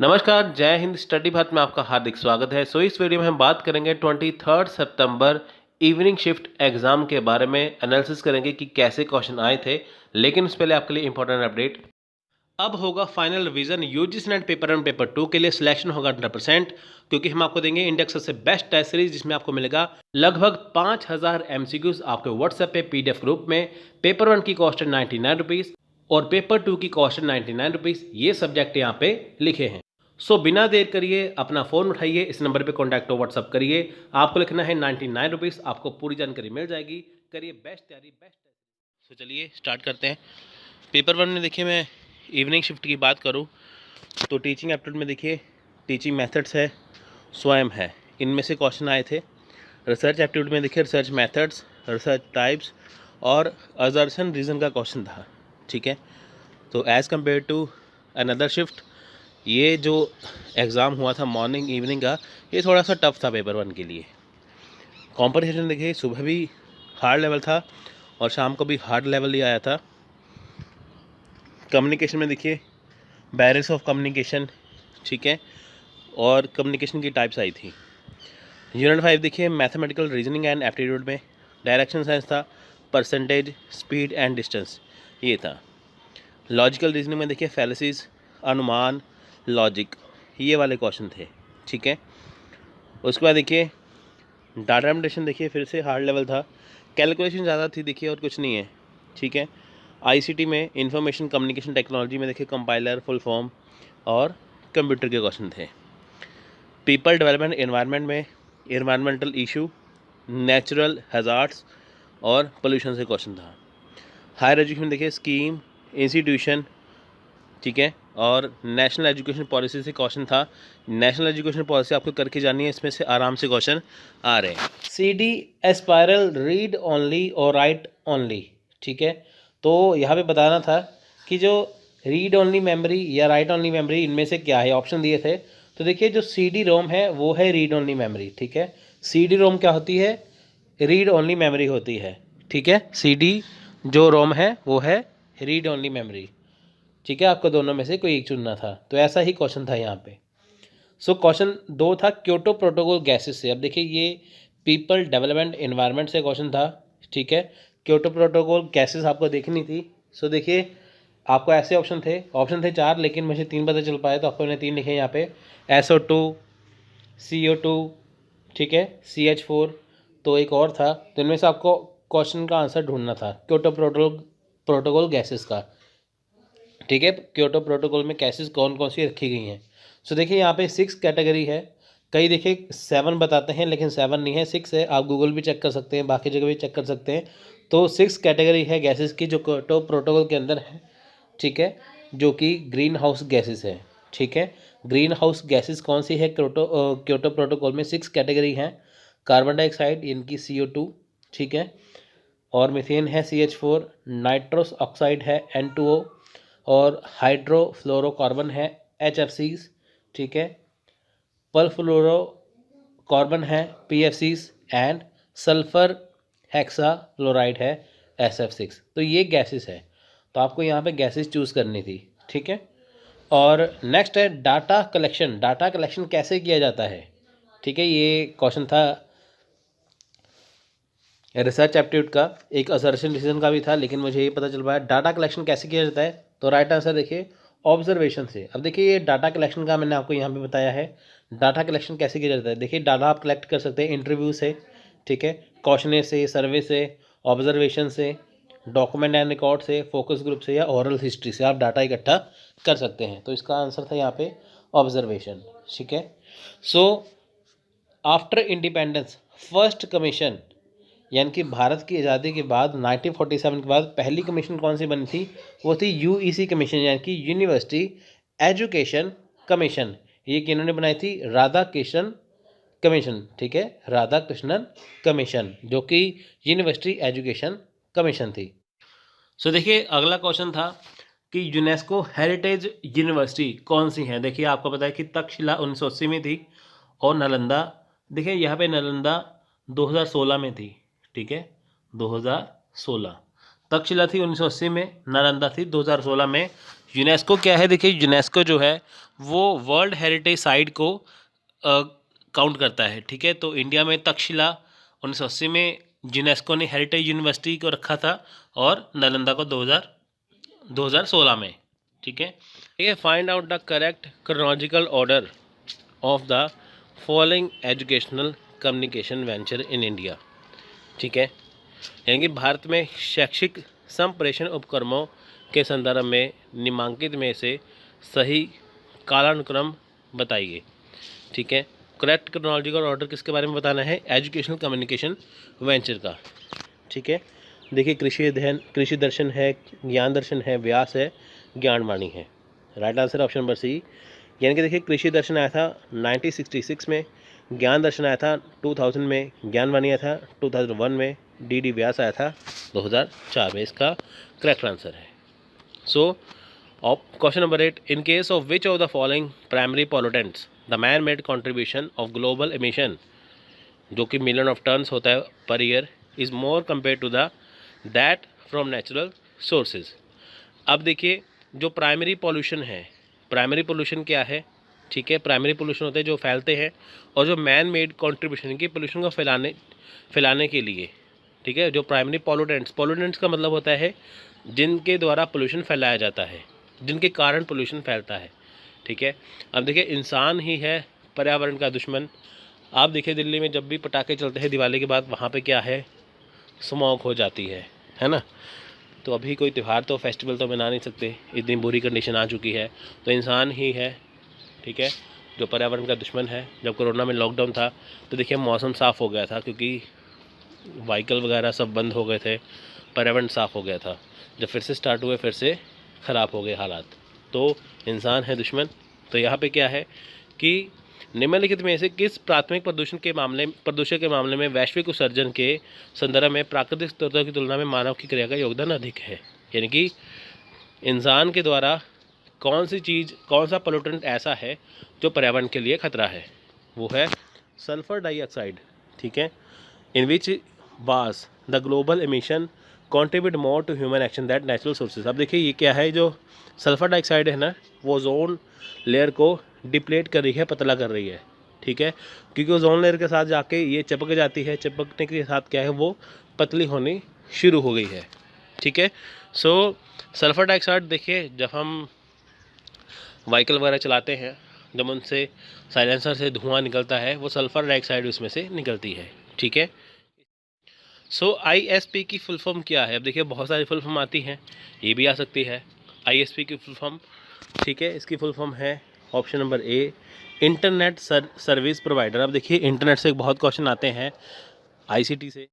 नमस्कार, जय हिंद। स्टडी भारत में आपका हार्दिक स्वागत है। इस वीडियो में हम बात करेंगे 23 सितंबर इवनिंग शिफ्ट एग्जाम के बारे में। एनालिसिस करेंगे कि कैसे क्वेश्चन आए थे, लेकिन उससे पहले आपके लिए इंपॉर्टेंट अपडेट। अब होगा final revision UGC net paper 1 paper 2 के लिए। सिलेक्शन होगा 100%, क्योंकि हम आपको देंगे इंडेक्स से बेस्ट टेस्ट सीरीज, जिसमें आपको मिलेगा लगभग 5000 एमसीक्यूज आपके व्हाट्सएप पे पीडीएफ ग्रुप में। पेपर 1 की कॉस्ट है 99 रुपीज़ और पेपर 2 की कॉस्ट है 99 रुपीज़। ये सब्जेक्ट यहाँ पे लिखे हैं। बिना देर करिए अपना फ़ोन उठाइए, इस नंबर पे कॉन्टैक्ट व्हाट्सअप करिए। आपको लिखना है 99 रुपीज़, आपको पूरी जानकारी मिल जाएगी। करिए बेस्ट तैयारी, बेस्ट। चलिए स्टार्ट करते हैं। पेपर 1 में देखिए, मैं इवनिंग शिफ्ट की बात करूं तो टीचिंग एप्टीट्यूड में देखिए टीचिंग मेथड्स है, स्वयं है, इनमें से क्वेश्चन आए थे। रिसर्च एप्टीट्यूड में देखिए रिसर्च मेथड्स, रिसर्च टाइप्स और असर्शन रीज़न का क्वेश्चन था। ठीक है, तो as compare to another shift, ये जो एग्ज़ाम हुआ था मॉर्निंग इवनिंग का, ये थोड़ा सा टफ था पेपर 1 के लिए। कॉम्पिटिशन देखिए सुबह भी हार्ड लेवल था और शाम को भी हार्ड लेवल ही आया था। कम्युनिकेशन में देखिए बैरियर्स ऑफ कम्युनिकेशन, ठीक है, और कम्युनिकेशन की टाइप्स आई थी। यूनिट 5 देखिए मैथमेटिकल रीजनिंग एंड एप्टीट्यूड में डायरेक्शन साइंस था, परसेंटेज, स्पीड एंड डिस्टेंस ये था। लॉजिकल रीजनिंग में देखिए फैलेसीज, अनुमान, लॉजिक, ये वाले क्वेश्चन थे। ठीक है, उसके बाद देखिए डाटा इंप्लीमेंटेशन, देखिए फिर से हार्ड लेवल था, कैलकुलेशन ज़्यादा थी देखिए और कुछ नहीं है। ठीक है, आईसीटी में इंफॉर्मेशन कम्युनिकेशन टेक्नोलॉजी में देखिए कंपाइलर, फुल फॉर्म और कंप्यूटर के क्वेश्चन थे। पीपल डेवलपमेंट एनवायरनमेंट में एनवायरमेंटल इशू, नेचुरल हैजार्ड्स और पोल्यूशन से क्वेश्चन था। हायर एजुकेशन देखिए स्कीम, इंस्टीट्यूशन, ठीक है, और नेशनल एजुकेशन पॉलिसी से क्वेश्चन था। नेशनल एजुकेशन पॉलिसी आपको करके जानी है, इसमें से आराम से क्वेश्चन आ रहे हैं। CD एस्पायरल रीड ओनली और राइट ओनली, ठीक है, तो यहाँ पे बताना था कि जो रीड ओनली मेमोरी या राइट ओनली मेमोरी, इनमें से क्या है, ऑप्शन दिए थे। तो देखिए जो CD रोम है वो है रीड ओनली मेमोरी। ठीक है, CD रोम क्या होती है, रीड ओनली मेमोरी होती है। ठीक है, CD जो रोम है वो है रीड ओनली मेमोरी। ठीक है, आपको दोनों में से कोई एक चुनना था, तो ऐसा ही क्वेश्चन था यहाँ पे। क्वेश्चन 2 था क्योटो प्रोटोकॉल गैसेस से। अब देखिए ये पीपल डेवलपमेंट एनवायरनमेंट से क्वेश्चन था। ठीक है, क्योटो प्रोटोकॉल गैसेस आपको देखनी थी। देखिए आपको ऐसे ऑप्शन थे 4, लेकिन मुझे 3 पता चल पाए, तो आपको मैंने 3 लिखे यहाँ पे। SO2, CO2, ठीक है, CH4, तो एक और था। तो इनमें से आपको क्वेश्चन का आंसर ढूंढना था क्योटो प्रोटोकॉल गैसेस का। ठीक है, क्योटो प्रोटोकॉल में गैसेस कौन कौन सी रखी गई हैं। देखिए यहाँ पे 6 कैटेगरी है। कई देखिए 7 बताते हैं, लेकिन 7 नहीं है, 6 है। आप गूगल भी चेक कर सकते हैं, बाकी जगह भी चेक कर सकते हैं। तो 6 कैटेगरी है गैसेस की जो क्योटो प्रोटोकॉल के अंदर है। ठीक है, जो कि ग्रीन हाउस गैसेस है। ठीक है, ग्रीन हाउस गैसेस कौन सी है क्योटो प्रोटोकॉल में? 6 कैटेगरी हैं। कार्बन डाइऑक्साइड, इनकी CO2, ठीक है, और मीथेन है CH4, नाइट्रस ऑक्साइड है N2O, और हाइड्रोफ्लोरोकार्बन है HFCs, ठीक है, परफ्लोरोकार्बन है PFCs एंड सल्फर हेक्साफ्लोराइड है SF6। तो ये गैसेस है, तो आपको यहाँ पे गैसेस चूज़ करनी थी। ठीक है, और नेक्स्ट है डाटा कलेक्शन। डाटा कलेक्शन कैसे किया जाता है? ठीक है, ये क्वेश्चन था रिसर्च एप्टीट्यूड का, एक असर्शन डिसीजन का भी था, लेकिन मुझे ये पता चल पाया डाटा कलेक्शन कैसे किया जाता है। तो राइट आंसर देखिए ऑब्जर्वेशन से। अब देखिए ये डाटा कलेक्शन का मैंने आपको यहाँ पे बताया है। डाटा कलेक्शन कैसे किया जाता है? देखिए डाटा आप कलेक्ट कर सकते हैं इंटरव्यू से, ठीक है, क्वेश्चन से, सर्वे से, ऑब्जर्वेशन से, डॉक्यूमेंट एंड रिकॉर्ड से, फोकस ग्रुप से या ओरल हिस्ट्री से आप डाटा इकट्ठा कर सकते हैं। तो इसका आंसर था यहाँ पे ऑब्जर्वेशन। ठीक है, आफ्टर इंडिपेंडेंस फर्स्ट कमीशन, यानी कि भारत की आज़ादी के बाद 1947 के बाद पहली कमीशन कौन सी बनी थी? वो थी UEC कमीशन, यानी कि यूनिवर्सिटी एजुकेशन कमीशन। ये किन्होंने बनाई थी? राधा कृष्णन कमीशन। ठीक है, राधा कृष्णन कमीशन, जो कि यूनिवर्सिटी एजुकेशन कमीशन थी। देखिए अगला क्वेश्चन था कि यूनेस्को हेरिटेज यूनिवर्सिटी कौन सी है? देखिए आपको पता है कि तक्षशिला 1980 में थी, और नालंदा, देखिए यहाँ पे नालंदा 2016 में थी। ठीक है, 2016। तक्षशिला थी 1980 में, नालंदा थी 2016 में। यूनेस्को क्या है, देखिए यूनेस्को जो है वो वर्ल्ड हेरिटेज साइट को काउंट करता है, ठीक है। तो इंडिया में तक्षशिला 1980 में यूनेस्को ने हेरिटेज यूनिवर्सिटी को रखा था, और नालंदा को 2016 में, ठीक है। ये find out the correct chronological order of the following educational communication venture in India, ठीक है। यानी कि भारत में शैक्षिक संप्रेषण उपक्रमों के संदर्भ में निम्नलिखित में से सही कालानुक्रम बताइए, ठीक है। करेक्ट क्रोनोलॉजिकल ऑर्डर किसके बारे में बताना है, एजुकेशनल कम्युनिकेशन वेंचर का, ठीक है। देखिए कृषि दर्शन है, ज्ञान दर्शन है, व्यास है, ज्ञानवाणी है। Right answer option number C. यानी कि देखिए कृषि दर्शन आया था 1966 में, ज्ञान दर्शन आया था 2000 में, ज्ञानवाणी आया था 2001 में, डी व्यास आया था 2004 में। इसका करेक्ट आंसर है। So question number 8, in case of which of the following primary pollutants the man made contribution of global emission, जो कि मिलियन ऑफ टन्स होता है per year, is more compare to the that from natural sources. अब देखिए जो primary pollution है, primary pollution क्या है, ठीक है। प्राइमरी पोल्यूशन होते हैं जो फैलते हैं, और जो मैन मेड कॉन्ट्रीब्यूशन की पोल्यूशन को फैलाने के लिए, ठीक है। जो प्राइमरी पॉल्यूटेंट्स का मतलब होता है जिनके द्वारा पोल्यूशन फैलाया जाता है, जिनके कारण पोल्यूशन फैलता है, ठीक है। अब देखिए इंसान ही है पर्यावरण का दुश्मन। आप देखिए दिल्ली में जब भी पटाखे चलते हैं दिवाली के बाद, वहाँ पे क्या है, स्मॉग हो जाती है ना। तो अभी कोई त्यौहार तो फेस्टिवल तो मना नहीं सकते, इतनी बुरी कंडीशन आ चुकी है। तो इंसान ही है, ठीक है, जो पर्यावरण का दुश्मन है। जब कोरोना में लॉकडाउन था तो देखिए मौसम साफ़ हो गया था, क्योंकि व्हीकल वगैरह सब बंद हो गए थे, पर्यावरण साफ़ हो गया था। जब फिर से स्टार्ट हुए फिर से ख़राब हो गए हालात। तो इंसान है दुश्मन। तो यहाँ पे क्या है कि निम्नलिखित में से किस प्राथमिक प्रदूषण के मामले में वैश्विक उत्सर्जन के संदर्भ में प्राकृतिक स्रोतों की तुलना में मानव की क्रिया का योगदान अधिक है। यानी कि इंसान के द्वारा कौन सा पोल्यूटेंट ऐसा है जो पर्यावरण के लिए खतरा है, वो है सल्फर डाइऑक्साइड, ठीक है। In which was the global emission contribute more to human action that natural sources. अब देखिए ये क्या है, जो सल्फर डाइऑक्साइड है ना, वो ओजोन लेयर को डिप्लेट कर रही है, पतला कर रही है, ठीक है। क्योंकि ओजोन लेयर के साथ जाके ये चिपक जाती है, चिपकने के साथ क्या है वो पतली होनी शुरू हो गई है, ठीक है। सो सल्फर डाइऑक्साइड देखिए जब हम व्हीकल वगैरह चलाते हैं, जब उनसे साइलेंसर से धुआं निकलता है, वो सल्फर डाइऑक्साइड उसमें से निकलती है, ठीक है। सो ISP की फुल फॉर्म क्या है। अब देखिए बहुत सारी फुल फॉर्म आती हैं, ये भी आ सकती है ISP की फुल फॉर्म, ठीक है। इसकी फुल फॉर्म है option number A, internet service provider. अब देखिए इंटरनेट से बहुत क्वेश्चन आते हैं ICT से।